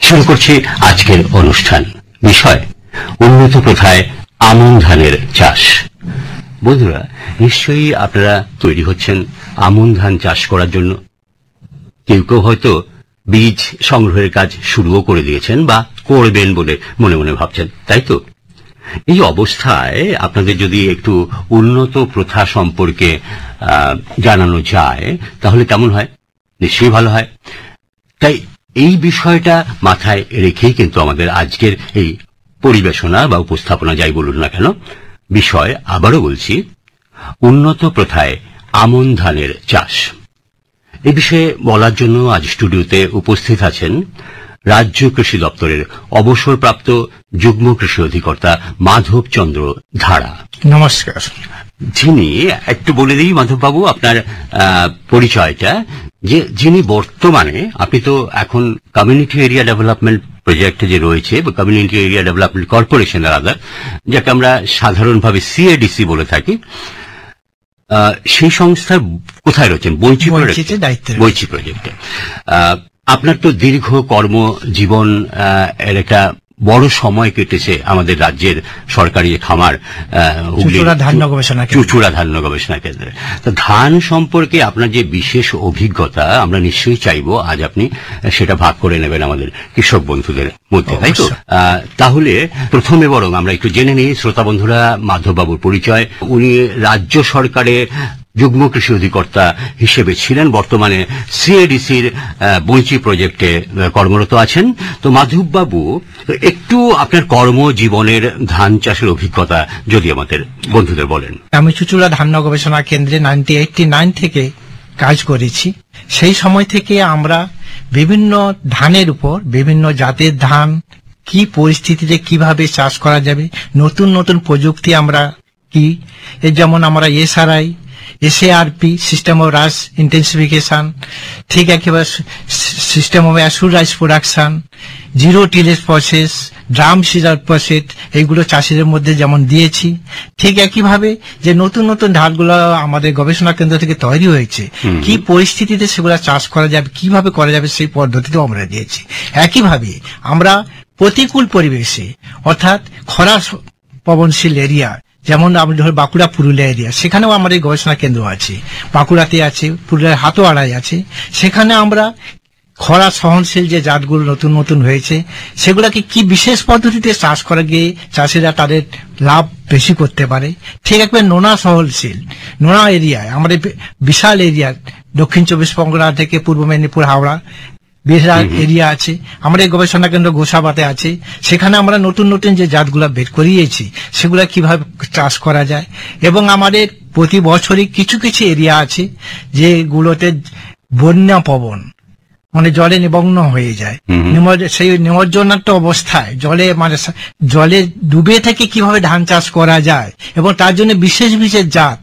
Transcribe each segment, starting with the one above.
শুরু করছি আজকের অনুষ্ঠান। বিষয় উন্নত প্রথায় আমন ধানের চাষ। বন্ধুরা, নিশ্চয়ই আপনারা তৈরি হচ্ছেন আমন ধান চাষ করার জন্য। কেউ কেউ হয়তো বীজ সংগ্রহের কাজ শুরুও করে দিয়েছেন বা করবেন বলে মনে মনে ভাবছেন, তাই তো? এই অবস্থায় আপনাদের যদি একটু উন্নত প্রথা সম্পর্কে জানানো যায় তাহলে কেমন হয়? নিশ্চয়ই ভালো হয়। তাই এই বিষয়টা মাথায় রেখেই কিন্তু আমাদের আজকের এই পরিবেশনা বা উপস্থাপনা, যাই বলুন না কেন, বিষয় আবারও বলছি, উন্নত প্রথায় আমন ধানের চাষ। এ বিষয়ে বলার জন্য আজ স্টুডিওতে উপস্থিত আছেন রাজ্য কৃষি দপ্তরের অবসরপ্রাপ্ত যুগ্ম কৃষি অধিকর্তা মাধব চন্দ্র ধারা। নমস্কার। যিনি, একটু বলে দিই মাধববাবু আপনার পরিচয়টা, যে যিনি বর্তমানে, আপনি তো এখন কমিউনিটি এরিয়া ডেভেলপমেন্ট প্রজেক্টে যে রয়েছে, কমিউনিটি এরিয়া ডেভেলপমেন্ট কর্পোরেশনের আদার, যাকে আমরা সাধারণভাবে সিএডিসি বলে থাকি, সেই সংস্থার কোথায় রয়েছেন? বৈচি প্রজেক্টে। আপনার তো দীর্ঘ কর্মজীবন, এর একটা বড় সময় কেটেছে আমাদের রাজ্যের সরকারি খামার চুচুড়া ধান গবেষণা কেন্দ্রে। তো ধান সম্পর্কে আপনার যে বিশেষ অভিজ্ঞতা, আমরা নিশ্চয়ই চাইবো আজ আপনি সেটা ভাগ করে নেবেন আমাদের কৃষক বন্ধুদের মধ্যে, তাই তো? তাহলে প্রথমে বরং আমরা একটু জেনে নিই, শ্রোতা বন্ধুরা, মাধববাবুর পরিচয়। উনি রাজ্য সরকারের যুগ্ম কৃষি অধিকর্তা হিসেবে ছিলেন, বর্তমানে সিএডিসির বৈচি প্রজেক্টে কর্মরত আছেন। তো মাধববাবু, একটু আপনার কর্মজীবনের ধান চাষের অভিজ্ঞতা যদি আমাদের বন্ধুদের বলেন। আমি চুচুড়া ধান গবেষণা কেন্দ্রে 1989 থেকে কাজ করেছি। সেই সময় থেকে আমরা বিভিন্ন ধানের উপর, বিভিন্ন জাতের ধান কি পরিস্থিতিতে কিভাবে চাষ করা যাবে, নতুন নতুন প্রযুক্তি আমরা কি, যেমন আমরা SRI, SARP, system of rice intensification, ঠিক একেবারে system of assured rice production, zero tillage process, drum seeder process, এইগুলো চাষিদের মধ্যে যেমন দিয়েছি, ঠিক একইভাবে যে নতুন নতুন ধানগুলো আমাদের গবেষণা কেন্দ্র থেকে তৈরি হয়েছে, কি পরিস্থিতিতে সেগুলো চাষ করা যাবে, কিভাবে করা যাবে, সেই পদ্ধতিতেও আমরা দিয়েছি। একইভাবে আমরা প্রতিকূল পরিবেশে, অর্থাৎ খরা পবনশীল এরিয়া, যেমন আমরা ধর বাঁকুড়া পুরুলিয়া এরিয়া, সেখানেও আমাদের গবেষণা কেন্দ্র আছে, বাঁকুড়াতে আছে, পুরুলিয়ার হাতোয়াড়ায় আছে। সেখানে আমরা খরা সহনশীল যে জাতগুলো নতুন নতুন হয়েছে, সেগুলাকে কি বিশেষ পদ্ধতিতে চাষ করা গিয়ে চাষিরা তাদের লাভ বেশি করতে পারে। ঠিক একবার নোনা সহনশীল, নোনা এরিয়ায় আমাদের বিশাল এরিয়া, দক্ষিণ 24 পরগনা থেকে পূর্ব মেদিনীপুর, হাওড়া বিশাল এরিয়া আছে। আমাদের গবেষণা কেন্দ্র গোসাবাতে আছে। সেখানে আমরা নতুন নতুন যে জাতগুলা বের করিয়েছি, সেগুলা কিভাবে চাষ করা যায়। এবং আমাদের প্রতি বছরই কিছু কিছু এরিয়া আছে যেগুলোতে বন্যা পবন, মানে জলে নিমগ্ন হয়ে যায়, সেই নিমজ্জনাত্ম অবস্থায় জলে ডুবে থেকে কিভাবে ধান চাষ করা যায় এবং তার জন্য বিশেষ বিশেষ জাত,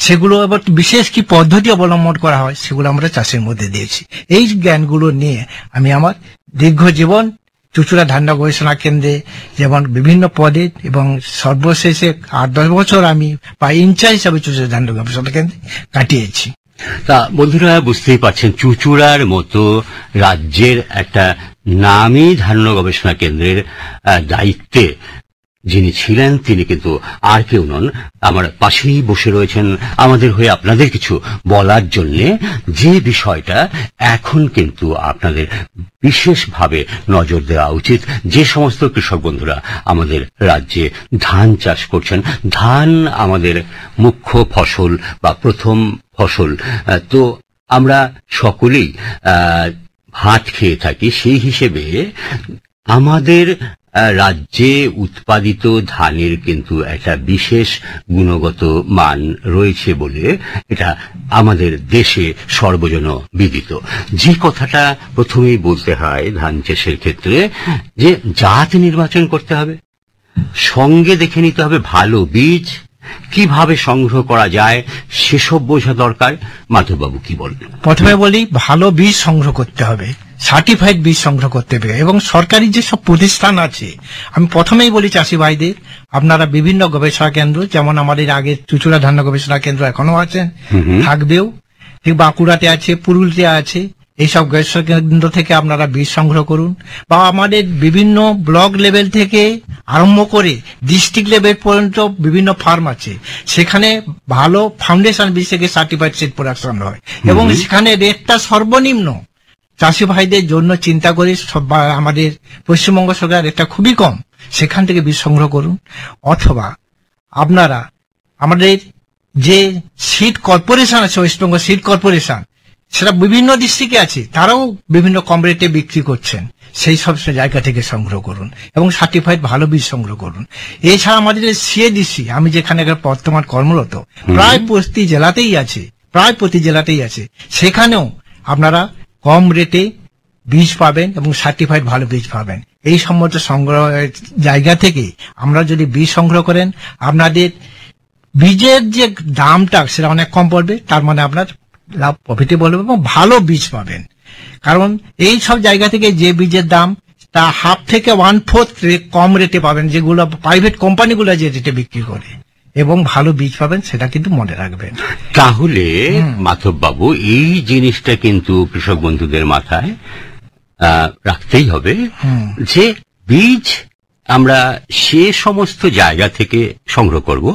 সেগুলো এবার বিশেষ কি পদ্ধতি অবলম্বন করা হয়, সেগুলো আমরা চাষের মধ্যে দিয়েছি। এই জ্ঞানগুলো নিয়ে আমি আমার দীর্ঘ জীবন চুচুড়া ধান গবেষণা কেন্দ্রে যেমন বিভিন্ন পদে এবং সর্বশেষে 8-10 বছর আমি ইনচার্জ হিসাবে চুচুড়া ধান গবেষণা কেন্দ্রে কাটিয়েছি। তা বন্ধুরা, বুঝতেই পারছেন, চুচুড়ার মতো রাজ্যের একটা নামী ধান গবেষণা কেন্দ্রের দায়িত্বে যিনি ছিলেন, তিনি কিন্তু আর কেউ নন, আমার পাশেই বসে রয়েছেন আমাদের হয়ে আপনাদের কিছু বলার জন্য। যে বিষয়টা এখন কিন্তু আপনাদের বিশেষভাবে নজর দেওয়া উচিত, যে সমস্ত কৃষক বন্ধুরা আমাদের রাজ্যে ধান চাষ করছেন। ধান আমাদের মুখ্য ফসল বা প্রথম ফসল, তো আমরা সকলেই ভাত খেয়ে থাকি। সেই হিসেবে আমাদের রাজ্যে উৎপাদিত ধানের কিন্তু একটা বিশেষ গুণগত মান রয়েছে বলে এটা আমাদের দেশে সর্বজন বিদিত। যে কথাটা প্রথমেই বলতে হয় ধান চাষের ক্ষেত্রে, যে জাত নির্বাচন করতে হবে, সঙ্গে দেখে নিতে হবে ভালো বীজ, কিভাবে সংগ্রহ করা যায় সেসব বোঝা দরকার। মাধববাবু কি বলবেন? প্রথমে বলি, ভালো বীজ সংগ্রহ করতে হবে, সার্টিফাইড বীজ সংগ্রহ করতে হবে। এবং সরকারি যেসব প্রতিষ্ঠান আছে, আমি প্রথমেই বলি চাষি ভাইদের, আপনারা বিভিন্ন গবেষণা কেন্দ্র, যেমন আমাদের আগে চুচুড়া ধান গবেষণা কেন্দ্র এখনো আছে, থাকবেও, ঠিক বাঁকুড়াতে আছে, পুরুলিয়া আছে, এইসব গবেষণা কেন্দ্র থেকে আপনারা বীজ সংগ্রহ করুন, বা আমাদের বিভিন্ন ব্লক লেভেল থেকে আরম্ভ করে ডিস্ট্রিক্ট লেভেল পর্যন্ত বিভিন্ন ফার্ম আছে, সেখানে ভালো ফাউন্ডেশন বীজ থেকে সার্টিফাইড সিড প্রোডাকশন হয়, এবং সেখানে রেটটা সর্বনিম্ন চাষি ভাইদের জন্য চিন্তা করে আমাদের পশ্চিমবঙ্গ সরকার রেটটা খুবই কম, সেখান থেকে বীজ সংগ্রহ করুন। অথবা আপনারা আমাদের যে সিড কর্পোরেশন আছে, ওয়েস্টবেঙ্গল সিড কর্পোরেশন, সেটা বিভিন্ন ডিস্ট্রিক্টে আছে, তারাও বিভিন্ন কম রেটে বিক্রি করছেন, সেই সব জায়গা থেকে সংগ্রহ করুন এবং সার্টিফাইড ভালো বীজ সংগ্রহ করুন। এছাড়া আমাদের সিএডিসি, আমি যেখানে বর্তমান কর্মরত, প্রায় প্রতি জেলাতেই আছে, সেখানেও আপনারা কম রেটে বীজ পাবেন এবং সার্টিফাইড ভালো বীজ পাবেন। এই সম্মত সংগ্রহ জায়গা থেকে আমরা যদি বীজ সংগ্রহ করেন, আপনাদের বীজের যে দামটা সেটা অনেক কম পড়বে, তার মানে আপনার লাভ প্রফিটেবল হবে এবং ভালো বীজ পাবেন। কারণ এই সব জায়গা থেকে যে বীজের দাম তা হাফ থেকে 1/4 কম রেটে পাবেন, যেগুলো প্রাইভেট কোম্পানিগুলো যে রেটে বিক্রি করে, এবং ভালো বীজ পাবেন, সেটা কিন্তু মনে রাখবেন। তাহলে মাধব বাবু, এই জিনিসটা কিন্তু কৃষক বন্ধুদের মাথায় রাখতেই হবে যে বীজ আমরা সে সমস্ত জায়গা থেকে সংগ্রহ করব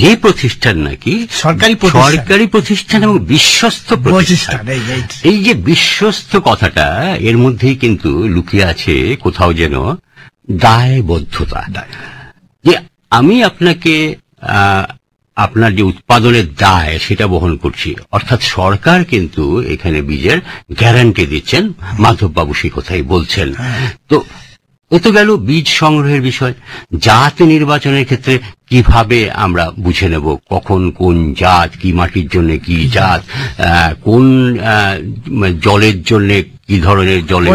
যে প্রতিষ্ঠান নাকি সরকারি প্রতিষ্ঠান এবং বিশ্বস্ত প্রতিষ্ঠান। এই যে বিশ্বস্ত কথাটা, এর মধ্যেই কিন্তু লুকিয়ে আছে কোথাও যেন দায়বদ্ধতা, যে আমি আপনাকে আপনার যে উৎপাদনের দায় সেটা বহন করছি, অর্থাৎ সরকার কিন্তু এখানে বীজের গ্যারান্টি দিচ্ছেন। মাধববাবু সেই কথাই বলছেন। তো এ তো গেল বীজ সংগ্রহের বিষয়। জাত নির্বাচনের ক্ষেত্রে কিভাবে আমরা বুঝে নেব কখন কোন জাত, কি মাটির জন্য কি জাত, কোন জলের জন্য কি ধরনের জলের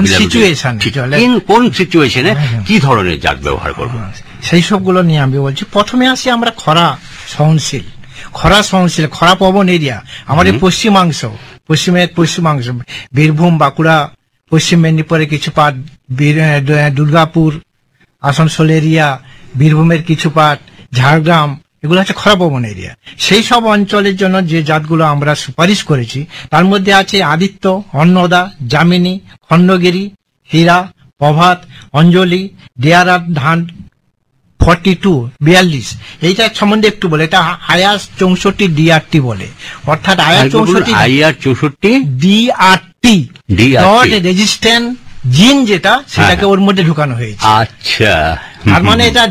কোন সিচুয়েশনে কি ধরনের জাত ব্যবহার করব, সেই সবগুলো নিয়ে আমি বলছি। প্রথমে আসি আমরা খরা সহনশীল, খরা প্রবণ এরিয়া আমাদের পশ্চিমাংশ, বীরভূম, বাঁকুড়া, পশ্চিম মেদিনীপুরের কিছু পার্ট, দুর্গাপুর, আসানসোল এরিয়া, বীরভূমের কিছু পার্ট, ঝাড়গ্রাম, এগুলো হচ্ছে খরাপ্রবণ এরিয়া। সেই সব অঞ্চলের জন্য যে জাতগুলো আমরা সুপারিশ করেছি, তার মধ্যে আছে আদিত্য, অন্নদা, যামিনী, খণ্ডগিরি, হীরা, প্রভাত, অঞ্জলি, ডিআরআর ধান 42 এইটার সম্বন্ধে একটু বলে। এটা আয়ার 64 ডিআরটি বলে, অর্থাৎ আয়ার 64 ডিআরটি, নট রেজিস্ট্যান্ট জিন, যেটা সেটাকে ওর মধ্যে ঢুকানো হয়েছে। আচ্ছা, তার মানে এটা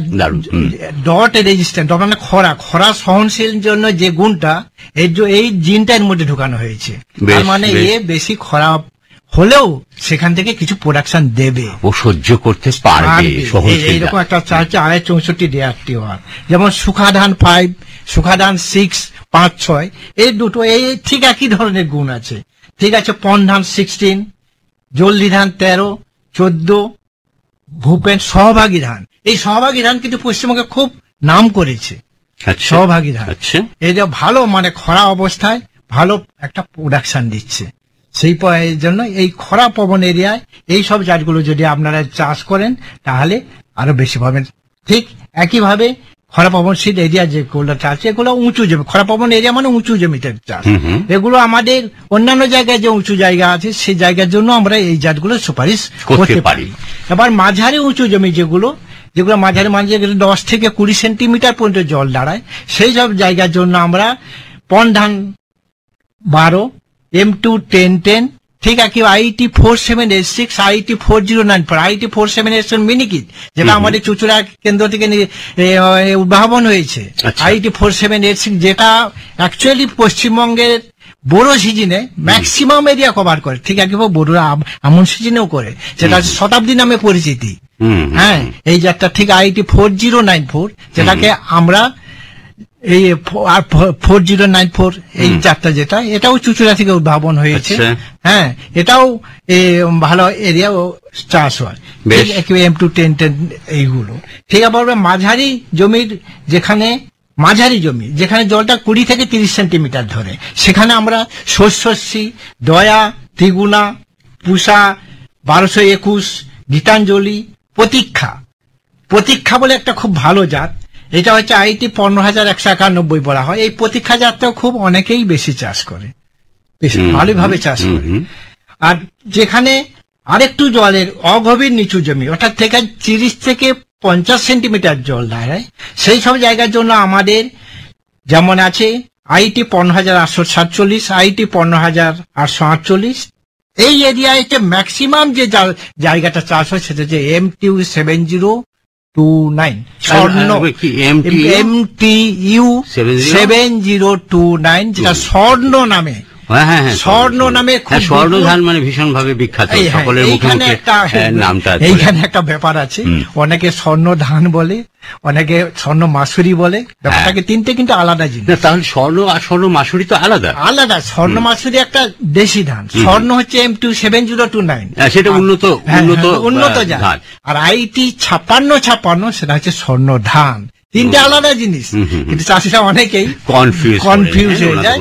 ডট রেজিস্ট্যান্ট, মানে খরা সহনশীল জন্য যে গুণটা, এই জিনটা এর মধ্যে ঢুকানো হয়েছে। তার মানে এ বেশি খরা হলেও সেখান থেকে কিছু প্রোডাকশন দেবে, ও সহ্য করতে পারবে। এইরকম একটা চার্জ আড়াই 64 ডিআরটি ওয়ান। যেমন সুখাধান 5, সুখাধান 6, 5, 6, এই দুটো এই ঠিক একই ধরনের গুণ আছে। ঠিক আছে, পন ধান 16, জলদি ধান 13, 14, ভূপেন, সহভাগী ধান। এই সহভাগী ধান কিন্তু পশ্চিমবঙ্গে খুব নাম করেছে। সহভাগী ধান এই যে ভালো, মানে খরা অবস্থায় ভালো একটা প্রোডাকশন দিচ্ছে। সেই জন্য এই খরা প্রবণ এরিয়ায় এই সব জাতগুলো যদি আপনারা চাষ করেন তাহলে আরো বেশি পাবেন। ঠিক একইভাবে খরা প্রবণশীল এরিয়া যেগুলো চাষ, এগুলো উঁচু জমি, খরা প্রবণ এরিয়া মানে উঁচু জমিতে চাষ। এগুলো আমাদের অন্যান্য জায়গায় যে উঁচু জায়গা আছে সেই জায়গার জন্য আমরা এই জাতগুলো সুপারিশ করতে পারি। এবার মাঝারি উঁচু জমি যেগুলো মাঝারি 10 থেকে 20 সেন্টিমিটার পর্যন্ত জল দাঁড়ায়, সেই সব জায়গার জন্য আমরা পন ধান 12, M2 1010, ঠিক আছে, IET 4786, IET 4094, IET 4787 মিনিকিট, যেটা আমাদের চুচুড়া কেন্দ্র থেকে উদ্ভাবন হয়েছে। IET 4786, যেটা অ্যাকচুয়ালি পশ্চিমবঙ্গের বড় সিজনে ম্যাক্সিমাম এরিয়া কভার করে। ঠিক আছে, বড় আমন সিজনেও করে, যেটা শতাব্দী নামে পরিচিতি। হ্যাঁ, এই জাতটা ঠিক IET 4094, যেটাকে আমরা এই 4094 এই জাতটা, যেটা এটাও চুচুড়া থেকে উদ্ভাবন হয়েছে। হ্যাঁ, এটাও ভালো এরিয়া চাষ হয়। M2 1010 এইগুলো ঠিক আছে। মাঝারি জমির যেখানে জলটা 20 থেকে 30 সেন্টিমিটার ধরে, সেখানে আমরা শস্যশ্রী, দয়া, ত্রিগুণা, পুষা 1221, গীতাঞ্জলি, প্রতীক্ষা বলে একটা খুব ভালো জাত। এটা হচ্ছে IET 15191 বলা হয়। এই প্রতীক্ষা জাতটাও খুব অনেকেই বেশি চাষ করে, বেশি ভালোভাবে চাষ করে। আর যেখানে আরেকটু জলের অগভীর নিচু জমি অর্থাৎ থেকে 30 থেকে 50 সেন্টিমিটার জল দাঁড়ায়, সেই সব জায়গার জন্য আমাদের যেমন আছে আইটি 15,847, আইটি 15,848। এই এরিয়ায় ম্যাক্সিমাম যে জায়গাটা চাষ হয় সেটা হচ্ছে MTU 7029 স্বর্ণ, MTU 7029 যেটা স্বর্ণ নামে, স্বর্ণ নামে স্বর্ণ ধান মানে ভীষণ ভাবে বিখ্যাত, সকলের মুখে মুখে নামটা। এইখানে একটা ব্যাপার আছে, অনেকে স্বর্ণ ধান বলে, অনেকে স্বর্ণ মাসুরি বলে, ব্যাপারটাকে তিনটে কিন্তু আলাদা জিনিস। তাহলে স্বর্ণ আর স্বর্ণ মাসুরি তো আলাদা আলাদা। স্বর্ণ মাসুরি একটা দেশি ধান, স্বর্ণ হচ্ছে MTU 7029, সেটা উন্নত উন্নত ধান। আর আইটি 5656 সেটা হচ্ছে স্বর্ণ ধান, তিনটে আলাদা জিনিস, কিন্তু চাষিরা অনেকেই কনফিউজ হয়ে যায়।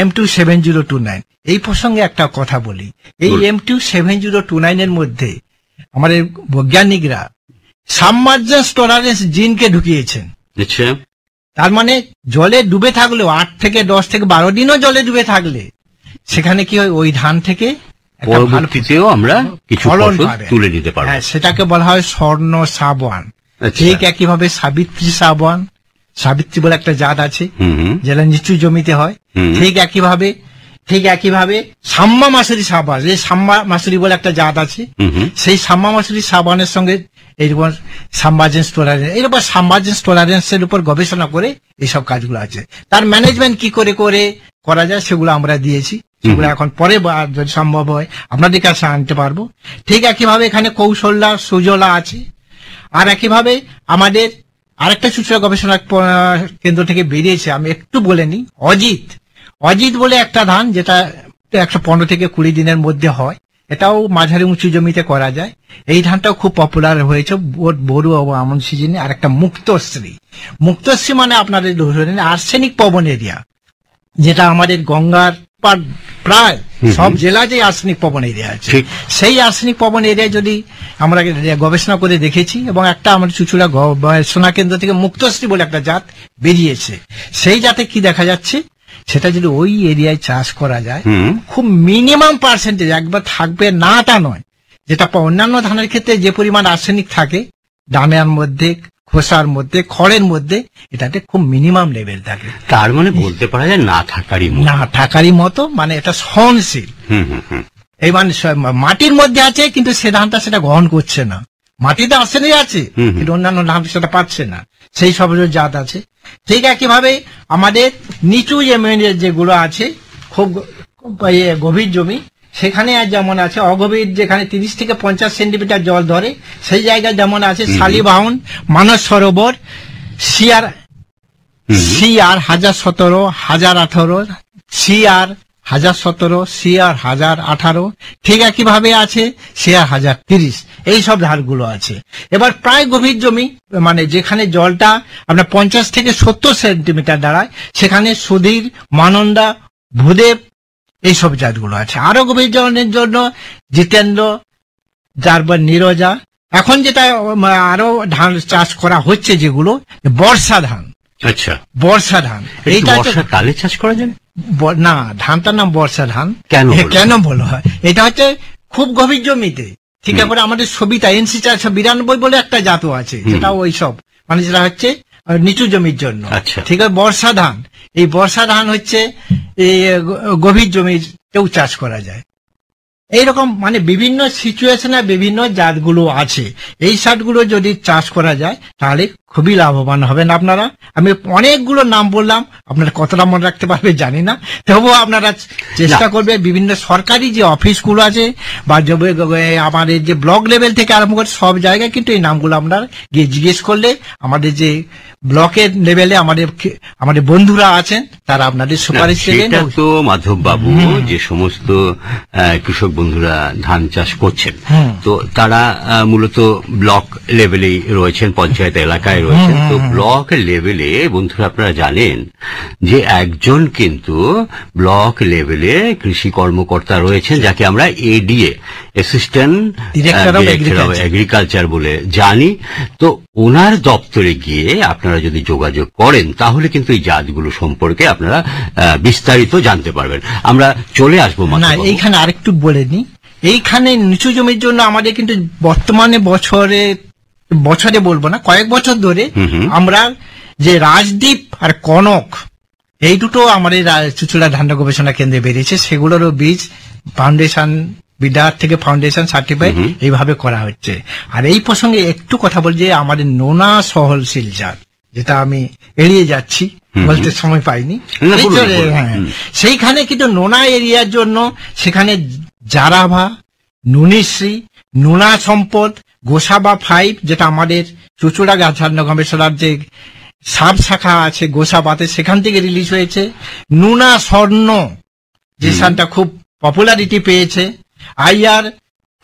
MTU 7029 এই প্রসঙ্গে একটা কথা বলি, এই MTU 7029 এর মধ্যে আমাদের বৈজ্ঞানিকরা সাবমার্জেন্স টলারেন্স জিনকে ঢুকিয়েছেন। তার মানে জলে ডুবে থাকলেও 8 থেকে 10 থেকে 12 দিনও জলে ডুবে থাকলে সেখানে কি হয়, ওই ধান থেকে পরবর্তীতেও আমরা কিছু ফসল তুলে নিতে পারবো। সেটাকে বলা হয় স্বর্ণ সাবান। ঠিক একইভাবে সাবিত্রী সাবান, সাবিত্রী বলে একটা জাত আছে যেটা নিচু জমিতে হয়। ঠিক একইভাবে সাম্মা মাসুরি সাবান, এই সাম্মা মাসুরি বলে একটা জাত আছে, সেই সাম্মা মাসুরি সাবানের সঙ্গে এইরকম সাবমার্জেন্স টলারেন্স, এইরকম সাবমার্জেন্স টলারেন্সের উপর গবেষণা করে এইসব কাজগুলো আছে। তার ম্যানেজমেন্ট কি করে করা যায় সেগুলো আমরা দিয়েছি, সেগুলো এখন পরে যদি সম্ভব হয় আপনাদের কাছে আনতে পারবো। ঠিক একইভাবে এখানে কৌশল্যা সুজলা আছে। আর একইভাবে আমাদের আরেকটা সূচনা গবেষণা কেন্দ্র থেকে বেরিয়েছে, আমি একটু বলে নিই, অজিত বলে একটা ধান, যেটা 115 থেকে 20 দিনের মধ্যে হয়, এটাও মাঝারি উঁচু জমিতে করা যায়। এই ধানটাও খুব পপুলার হয়েছে বড়ু ও আমন সিজনে। আর একটা মুক্তশ্রী মানে আপনাদের ধরুন আর্সেনিক পবন এরিয়া, যেটা আমাদের গঙ্গার প্রায় সব জেলায় যে আর্সেনিক পবন এরিয়া আছে, সেই আর্সেনিক পবন এরিয়ায় যদি আমরা গবেষণা করে দেখেছি, এবং একটা আমাদের চুচুড়া গবেষণা কেন্দ্র থেকে মুক্তশ্রী বলে একটা জাত বেরিয়েছে। সেই জাতে কি দেখা যাচ্ছে, সেটা যদি ওই এরিয়ায় চাষ করা যায়, খুব মিনিমাম পার্সেন্টেজ, একবার থাকবে না তা নয়, যেটা অন্যান্য ধানের ক্ষেত্রে যে পরিমাণ আর্সেনিক থাকে দানার মধ্যে, খোসার মধ্যে, খড়ের মধ্যে, এটাতে খুব মিনিমাম লেভেল থাকে। তার মানে বলতে পারা যায় না থাকারই মতো, মানে এটা সহনশীল। এই মানে মাটির মধ্যে আছে, কিন্তু সে ধানটা সেটা গ্রহণ করছে না। মাটিতে আর্সেনিক আছে, কিন্তু অন্যান্য ধান সেটা পাচ্ছে না, সেই সব জাত আছে। ঠিক একইভাবে আমাদের নিচু যেগুলো আছে, খুব গভীর জমি, সেখানে আর যেমন আছে অগভীর, যেখানে 30 থেকে 50 সেন্টিমিটার জল ধরে, সেই জায়গায় যেমন আছে Shalivahana, Manas Sarovar, CR 1017, 1018, CR 1017, CR 1018। ঠিক একইভাবে আছে সিআর 1030, এই সব ধারগুলো আছে। এবার প্রায় গভীর জমি, মানে যেখানে জলটা আপনার 50 থেকে 70 সেন্টিমিটার দাঁড়ায়, সেখানে সুধীর, মানন্দা, ভূদেব, এইসব জাতগুলো আছে। আরো গভীর জলের জন্য জিতেন্দ্র, তারপর নিরজা। এখন যেটা আরো ধান চাষ করা হচ্ছে যেগুলো, বর্ষা ধান। আচ্ছা, বর্ষা ধান, এইটা বর্ষাকালে চাষ করা যায় না, ধানটার নাম বর্ষা ধান। কেন বলা হয়, এটা হচ্ছে খুব গভীর জমিতে। ঠিক আছে, আমাদের সবিতা NC 492 বলে একটা জাতও আছে, যেটা ওই সব মানে যেটা হচ্ছে নিচু জমির জন্য। ঠিক আছে, বর্ষা ধান, এই বর্ষা ধান হচ্ছে এই গভীর জমিতেও চাষ করা যায়। এইরকম মানে বিভিন্ন সিচুয়েশনে বিভিন্ন জাতগুলো আছে। এই জাতগুলো যদি চাষ করা যায় তাহলে খুবই লাভবান হবেন আপনারা। আমি অনেকগুলো নাম বললাম, আপনারা কতটা মনে রাখতে পারবে জানি না, তবুও আপনারা চেষ্টা করবে। বিভিন্ন সরকারি যে অফিসগুলো আছে বা আমাদের যে ব্লক লেভেল থেকে আরম্ভ করে সব জায়গায় কিন্তু এই নামগুলো আপনারা গিয়ে জিজ্ঞেস করলে আমাদের যে ব্লকের লেভেলে আমাদের বন্ধুরা আছেন তারা আপনাদের সুপারিশ দেবেন। তো মাধব বাবু, যে সমস্ত কৃষক বন্ধুরা ধান চাষ করছেন, তো তারা মূলত ব্লক লেভেলেই রয়েছেন, পঞ্চায়েত এলাকায় জায়গায় রয়েছেন, তো ব্লক লেভেলে বন্ধুরা আপনারা জানেন যে একজন কিন্তু ব্লক লেভেলে কৃষি কর্মকর্তা রয়েছেন, যাকে আমরা ADA, assistant director of agriculture বলে জানি। তো ওনার দপ্তরে গিয়ে আপনারা যদি যোগাযোগ করেন তাহলে কিন্তু এই জাতগুলো সম্পর্কে আপনারা বিস্তারিত জানতে পারবেন। আমরা চলে আসবো। না, এইখানে আরেকটু বলে নি, এইখানে নিচু জমির জন্য আমাদের কিন্তু বর্তমানে বছরে বলবো না, কয়েক বছর ধরে আমরা যে রাজদ্বীপ আর কনক, এই দুটো আমাদের চুচুড়া ধান গবেষণা কেন্দ্রে বেরিয়েছে, সেগুলোরও বীজ ফাউন্ডেশন বিডার থেকে ফাউন্ডেশন সার্টিফাইড এইভাবে করা হচ্ছে। আর এই প্রসঙ্গে একটু কথা বল যে আমাদের নোনা সহনশীল জাত, যেটা আমি এড়িয়ে যাচ্ছি, বলতে সময় পাইনি, সেইখানে কিন্তু নোনা এরিয়ার জন্য সেখানে জারাভা, নুনিশ্রী, নোনা সম্পদ, গোসাবা 5, যেটা আমাদের চুচুড়া ধান গবেষণার যে সাব শাখা আছে গোসাবাতে, সেখান থেকে রিলিজ হয়েছে। নুনা স্বর্ণ যে সানটা খুব পপুলারিটি পেয়েছে, IR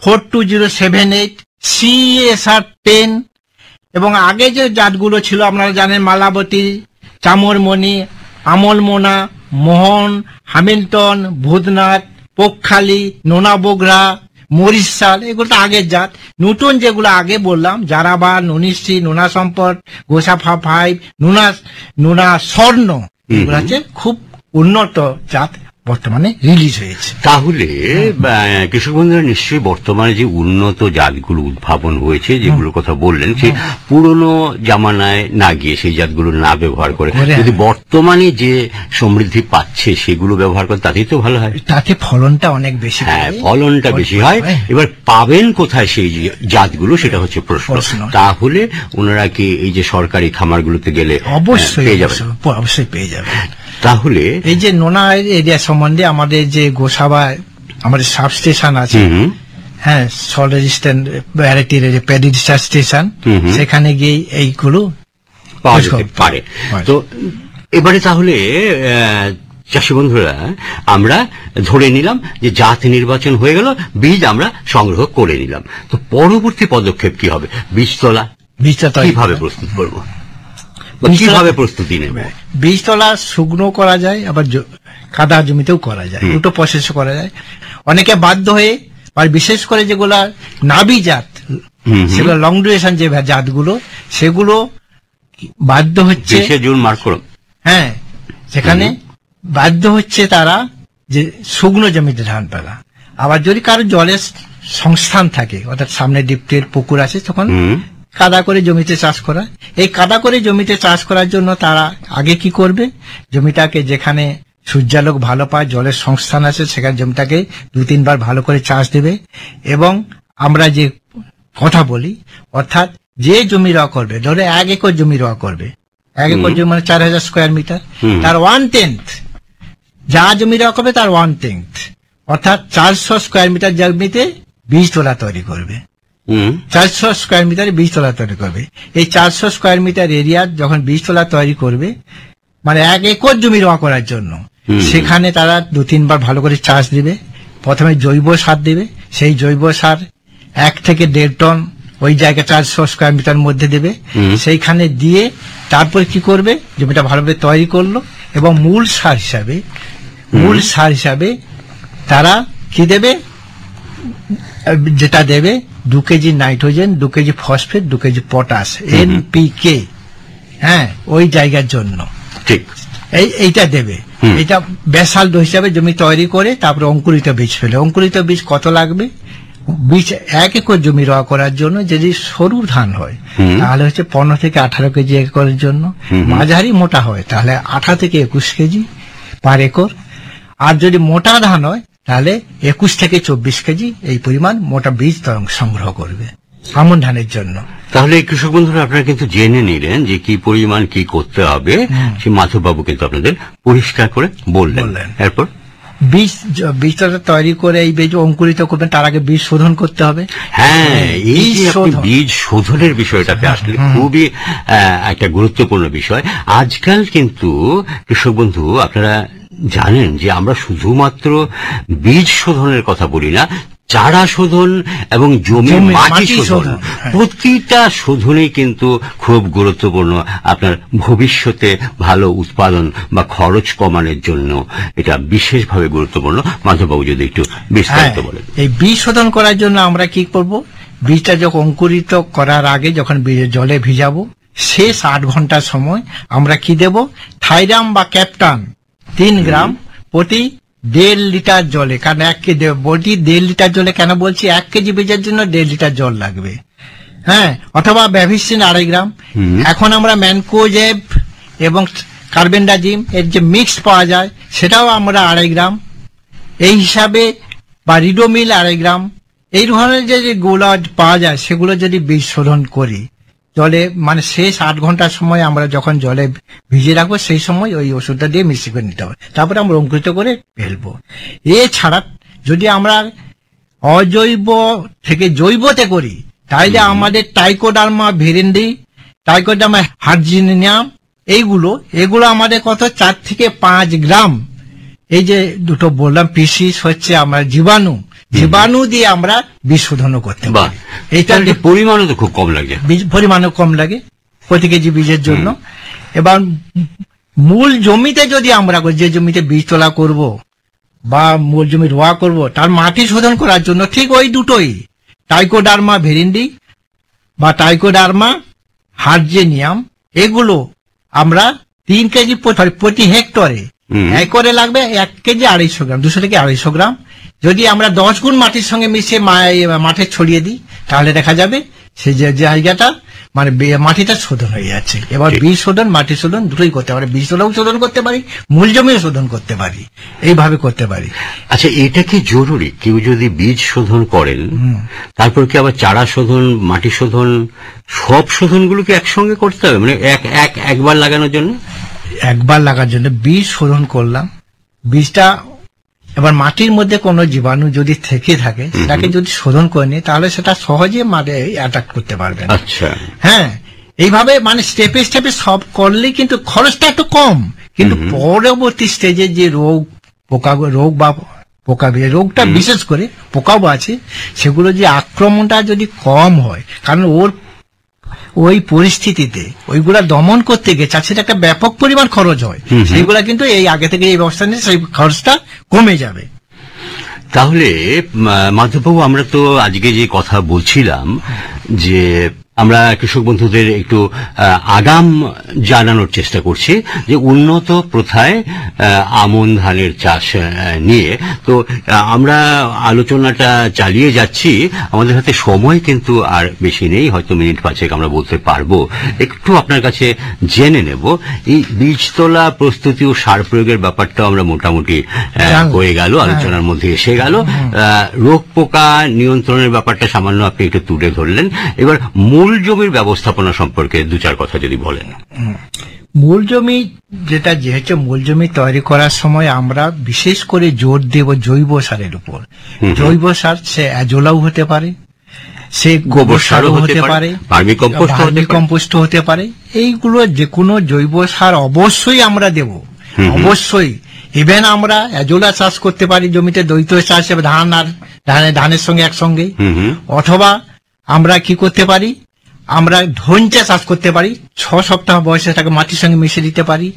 42078, CSR 10, এবং আগে যে জাতগুলো ছিল আপনারা জানেন, মালাবতী, চামরমণি, আমলমোনা, মোহন, হ্যামিল্টন, ভূতনাথ, পোকখালি, নোনা বগরা, মরিশাল, এগুলো তো আগের জাত। নতুন যেগুলো আগে বললাম, জারাবা, নুনিশ্রী, নোনা সম্পদ, গোসাফা 5, নোনা স্বর্ণ, এগুলো হচ্ছে খুব উন্নত জাত বর্তমানে রিলিজ হয়েছে। তাহলে কৃষক বন্ধুরা নিশ্চয়ই বর্তমানে যে উন্নত জাতগুলো উদ্ভাবন হয়েছে, যেগুলোর কথা বললেন, সে পুরনো জামানায় না গিয়ে সেই জাতগুলো না ব্যবহার করে যদি বর্তমানে যে সমৃদ্ধি পাচ্ছে সেগুলো ব্যবহার করে, তাতেই তো ভালো হয়, তাতে ফলনটা অনেক বেশি। হ্যাঁ, ফলনটা বেশি হয়। এবার পাবেন কোথায় সেই জাতগুলো, সেটা হচ্ছে প্রশ্ন। তাহলে ওনারা কি এই যে সরকারি খামারগুলোতে গেলে অবশ্যই পেয়ে যাবে। তাহলে এই যে নোনা এরিয়া সম্বন্ধে আমাদের যে গোসাবায় আমাদের সাব স্টেশন আছে, হ্যাঁ, সল রেজিস্ট্যান্ট ভ্যারাইটির যে প্যাডি রিসার্চ স্টেশন, সেখানে গিয়ে এইগুলো পাওয়া যেতে পারে। তো এবারে তাহলে চাষী বন্ধুরা, আমরা ধরে নিলাম যে জাত নির্বাচন হয়ে গেল, বীজ আমরা সংগ্রহ করে নিলাম। তো পরবর্তী পদক্ষেপ কি হবে? বীজতলা কিভাবে প্রস্তুত করবো, কিভাবে প্রস্তুতি নেব? বীজতলা শুকনো করা যায়, আবার কাদা জমিতেও করা যায়, দুটো প্রসেস করা যায়। অনেকে বাধ্য হয়ে, আর বিশেষ করে যেগুলা নাবি জাত, সেগুলো লং ডিউরেশন যে জাতগুলো, সেগুলো বাধ্য হচ্ছে, জুন মার্ক করো, হ্যাঁ, সেখানে বাধ্য হচ্ছে তারা যে শুকনো জমিতে ধান ফেলা। আবার যদি কারো জলের সংস্থান থাকে, অর্থাৎ সামনে ডিপটের পুকুর আছে, তখন কাদা করে জমিতে চাষ করা। এই কাদা করে জমিতে চাষ করার জন্য তারা আগে কি করবে, জমিটাকে যেখানে সূর্যালোক ভালো পায়, জলের সংস্থান আছে, সেখানে জমিটাকে 2-3 বার ভালো করে চাষ দেবে। এবং আমরা যে কথা বলি, অর্থাৎ যে জমি রোয়া করবে, ধরে 1 একর জমি রোয়া করবে, 1 একর জমি মানে 4000 স্কোয়ার মিটার, তার 1/10, যা জমি রোয়া করবে তার 1/10, অর্থাৎ 400 স্কোয়ার মিটার জমিতে বীজতলা তৈরি করবে। 400 স্কোয়ার মিটারে বীজতলা তৈরি করবে। এই 400 স্কোয়ার মিটার এরিয়ার যখন বীজতলা তৈরি করবে, মানে 1 একর জমি রোয়া করার জন্য, সেখানে তারা 2-3 বার ভালো করে চাষ দিবে। প্রথমে জৈব সার দেবে, সেই জৈব সার 1 থেকে 1.5 টন ওই জায়গায় 400 স্কোয়ার মিটার মধ্যে দেবে। সেইখানে দিয়ে তারপরে কি করবে, জমিটা ভালোভাবে তৈরি করলো, এবং মূল সার হিসাবে তারা কি দেবে, যেটা দেবে 2 KG nitrogen, 2 KG phosphate, 2 KG potash, NPK, হ্যাঁ, ওই জায়গার জন্য ঠিক এইটা দেবে। এটা বেসাল্ট হিসাবে জমি তৈরি করে তারপরে অঙ্কুরিত বীজ ফেলে। অঙ্কুরিত বীজ কত লাগবে? বীজ 1 একর জমি রোয়া করার জন্য যদি সরু ধান হয় তাহলে হচ্ছে 15 থেকে 18 কেজি একরের জন্য, মাঝারি মোটা হয় তাহলে 18 থেকে 21 কেজি পার একর, আর যদি মোটা ধান হয় তাহলে 21 থেকে 24 কেজি এই পরিমাণ মোটা বীজ সংগ্রহ করবে আমন ধানের জন্য। তাহলে কৃষক বন্ধুরা, আপনারা কিন্তু জেনে নিলেন যে কি পরিমাণ কি করতে হবে, সে মাধববাবু কিন্তু আপনাদের পরিষ্কার করে বললেন। এরপর বীজটা তৈরি করে এই বীজ অঙ্কুরিত করবেন, তার আগে বীজ শোধন করতে হবে। হ্যাঁ, এই যে আপনি বীজ শোধনের বিষয়টাতে আসলে খুবই একটা গুরুত্বপূর্ণ বিষয়। আজকাল কিন্তু কৃষক বন্ধু আপনারা জানেন যে আমরা শুধুমাত্র বীজ শোধনের কথা বলি না, চারা শোধন এবং জমির মাটি শোধন, হ্যাঁ। প্রতিটা শোধনই কিন্তু খুব গুরুত্বপূর্ণ আপনার ভবিষ্যতে ভালো উৎপাদন বা খরচ কমানোর জন্য। এটা বিশেষভাবে গুরুত্বপূর্ণ। মাধববাবু যদি একটু বিস্তারিত হ্যাঁ, বলেন। এই বীজ শোধন করার জন্য আমরা কি করব, বীজটা যখন অঙ্কুরিত করার আগে যখন জলে ভিজাবো, শেষ 8 ঘন্টা সময় আমরা কি দেব, থাইরাম বা ক্যাপটান 3 গ্রাম প্রতি 1.5 লিটার জলে। কারণ 1.5 লিটার জলে কেন বলছি, 1 কেজি বীজের জন্য 1.5 লিটার জল লাগবে। হ্যাঁ, অথবা ব্যাভিস্টিন 2.5 গ্রাম। এখন আমরা ম্যানকোজেব এবং কার্বেন্ডাজিম এর যে মিক্স পাওয়া যায় সেটাও আমরা 2.5 গ্রাম এই হিসাবে, বা রিডোমিল 2.5 গ্রাম, এই ধরনের যে যেগুলো পাওয়া যায় সেগুলো যদি বীজ শোধন করি জলে, মানে শেষ 8 ঘন্টার সময় আমরা যখন জলে ভিজিয়ে রাখবো সেই সময় ওই ওষুধটা দিয়ে মিশ্রিত করে নিতে হবে, তারপরে আমরা অঙ্কুরিত করে ফেলবো। এছাড়া যদি আমরা অজৈব থেকে জৈবতে করি তাইলে আমাদের টাইকোডার্মা ভিরিন্ডি, টাইকোডার্মা হার্জিনিয়াম এগুলো আমাদের কত 4 থেকে 5 গ্রাম। এই যে দুটো বললাম পিসিস হচ্ছে আমরা জীবাণু দিয়ে আমরা বীজ শোধনও করতে পারি। এইটার পরিমাণও তো খুব কম লাগে, পরিমাণও কম লাগে প্রতি কেজি বীজের জন্য। এবার মূল জমিতে যদি আমরা যে জমিতে বীজ তোলা করব বা মূল জমি রোয়া করব, তার মাটি শোধন করার জন্য ঠিক ওই দুটোই, টাইকোডার্মা ভেরিন্ডি বা টাইকোডার্মা হার্জেনিয়াম, এগুলো আমরা 3 কেজি প্রতি হেক্টরে, একরে লাগবে 1 কেজি 250 গ্রাম, 200 থেকে 250 গ্রাম। যদি আমরা 10 গুণ মাটির সঙ্গে মিশিয়ে মাঠে ছড়িয়ে দিই তাহলে দেখা যাবে সেই যে জায়গাটা মানে মাটিটা শোধন হয়ে যাচ্ছে। এবার বীজ শোধন মাটি শোধন দুটোই করতে পারি, বীজ শোধন করতে পারি, মূল জমিও শোধন করতে পারি, এইভাবে করতে পারি। আচ্ছা, এটা কি জরুরি? কেউ যদি বীজ শোধন করেন তারপর কি আবার চারা শোধন, মাটি শোধন, সব শোধনগুলোকে একসঙ্গে করতে হবে, মানে একবার লাগানোর জন্য? একবার লাগার জন্য বীজ শোধন করলাম, বীজটা এবার মাটির মধ্যে কোনো জীবাণু যদি থেকে থাকে সেটাকে যদি শোধন করে নিই তাহলে সেটা সহজে মাঠে অ্যাটাক করতে পারবে। আচ্ছা, হ্যাঁ, এইভাবে মানে স্টেপে স্টেপে সব করলে কিন্তু খরচটা একটু কম, কিন্তু পরবর্তী স্টেজে যে রোগটা বিশেষ করে পোকাও আছে, সেগুলো যে আক্রমণটা যদি কম হয়, কারণ ওই পরিস্থিতিতে ওইগুলা দমন করতে গিয়ে চাষির একটা ব্যাপক পরিমাণ খরচ হয়, সেইগুলা কিন্তু এই আগে থেকে এই ব্যবস্থা নিয়ে সেই খরচটা কমে যাবে। তাহলে মাধববাবু, আমরা তো আজকে যে কথা বলছিলাম যে আমরা কৃষক বন্ধুদের একটু আগাম জানানোর চেষ্টা করছি যে উন্নত প্রথায় আমন ধানের চাষ নিয়ে। তো আমরা আলোচনাটা চালিয়ে যাচ্ছি, আমাদের হাতে সময় কিন্তু আর বেশি নেই, হয়তো মিনিট 5 আমরা বলতে পারবো। একটু আপনার কাছে জেনে নেব, এই বীজতলা প্রস্তুতি ও সার প্রয়োগের ব্যাপারটা আমরা মোটামুটি হয়ে গেল, আলোচনার মধ্যে এসে গেল। রোগ পোকা নিয়ন্ত্রণের ব্যাপারটা সামান্য আপনি একটু তুলে ধরলেন। এবার মূল জমির ব্যবস্থাপনা সম্পর্কে 2-4 কথা যদি বলেন। মূল জমি যেহেতু মূল জমি তৈরি করার সময় আমরা বিশেষ করে জোর দেব জৈব সারের উপর। জৈব সার সে অ্যাজোলাও হতে পারে, সে গোবর সারও হতে পারে, ভার্মি কম্পোস্ট হতে পারে। এইগুলো যে কোনো জৈব সার অবশ্যই আমরা দেব, অবশ্যই। ইভেন আমরা অ্যাজোলা চাষ করতে পারি জমিতে, দ্বৈত চাষ, ধানের সঙ্গে একসঙ্গে। অথবা আমরা কি করতে পারি, আমরা ধনচা চাষ করতে পারি, 6 সপ্তাহ বয়সে তাকে মাটির সঙ্গে মিশিয়ে দিতে পারি।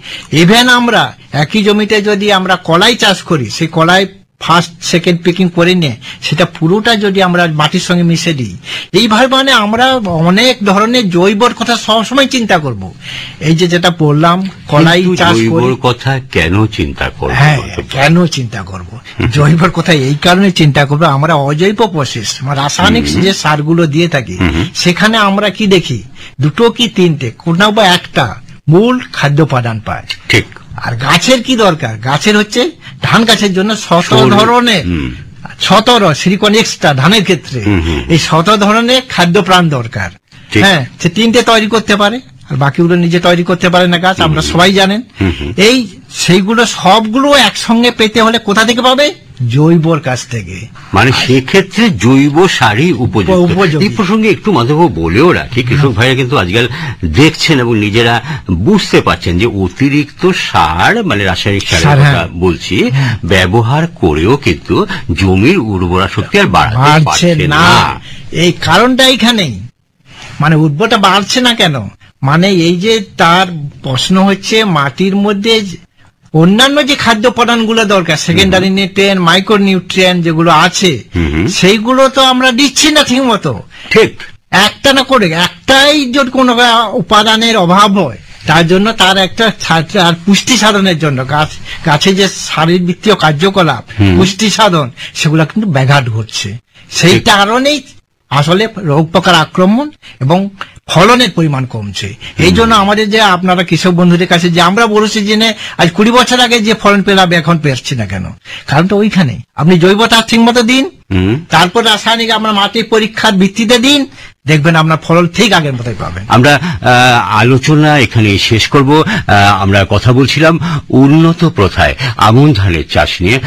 ইভেন আমরা একই জমিতে যদি আমরা কলাই চাষ করি, সেই কলাই ফার্স্ট সেকেন্ড পিকিং করে নিয়ে সেটা পুরোটা যদি আমরা মাটির সঙ্গে মিশে দিই, এইভাবে মানে আমরা অনেক ধরনের জৈবর কথা সবসময় চিন্তা করব। এই যেটা বললাম কলাই চাষ করি, কথা কেন চিন্তা করব? হ্যাঁ, কেন চিন্তা করব? জৈবর কথা এই কারণে চিন্তা করব, আমরা অজৈব প্রসেস, রাসায়নিক যে সারগুলো দিয়ে থাকি সেখানে আমরা কি দেখি, 2 কি 3টে, কোনো বা একটা মূল খাদ্য উপাদান পায়। ঠিক। আর গাছের কি দরকার? গাছের হচ্ছে ধান গাছের জন্য শত ধরনের সিলিকন এক্সট্রা, ধানের ক্ষেত্রে এই শত ধরনের খাদ্য প্রাণ দরকার। হ্যাঁ, সে 3টে তৈরি করতে পারে, আর বাকিগুলো নিজে তৈরি করতে পারে না গাছ, আমরা সবাই জানেন। সেইগুলো সবগুলো একসঙ্গে পেতে হলে কোথা থেকে পাবে? জৈবর কাছ থেকে। মানে সেক্ষেত্রে জৈব সারই উপযুক্ত। উপযোগী। এই প্রসঙ্গে একটু মাধববাবু বলেও রাখি, কৃষক ভাইরা কিন্তু আজকাল দেখছেন এবং নিজেরা বুঝতে পারছেন যে অতিরিক্ত সার, মানে রাসায়নিক সারের সার, কথা হ্যাঁ। বলছি, ব্যবহার করেও কিন্তু জমির উর্বরা শক্তি আর বাড়াতে বাড়ছে পারছে না। না। এই কারণটা এইখানেই, মানে উর্বরতা বাড়ছে না কেন, মানে এই যে তার প্রশ্ন হচ্ছে মাটির মধ্যে অন্যান্য যে খাদ্য উপাদানগুলো দরকার, সেকেন্ডারি নিউট্রিয়েন্ট, মাইক্রো নিউট্রিয়েন্ট যেগুলো আছে, সেইগুলো তো আমরা দিচ্ছি না ঠিক মতো। ঠিক। একটা না করে একটাই যদি কোনো উপাদানের অভাব হয়, তার জন্য তার একটা তার পুষ্টি সাধনের জন্য গাছে যে শারীরবৃত্তীয় কার্যকলাপ, পুষ্টি সাধন, সেগুলো কিন্তু ব্যাঘাত ঘটছে। সেই কারণেই আসলে রোগ পোকার আক্রমণ এবং ফলনের পরিমাণ কমছে। এই জন্য আমাদের যে আপনারা কৃষক বন্ধুদের কাছে যে আমরা বলেছি যে আজ 20 বছর আগে যে ফলন পেলাম এখন পেয়েছি না কেন, কারণ তো ওইখানে আপনি জৈব সার ঠিক মতো দিন, তারপর রাসায়নিক আমরা মাটির পরীক্ষার ভিত্তিতে দিন, দেখবেন আপনার ফলন ঠিক আগের মতোই পাবেন। আমরা আলোচনা এখানে শেষ করব। আমরা কথা বলছিলাম উন্নত প্রথায় আমন ধানের চাষ নিয়ে।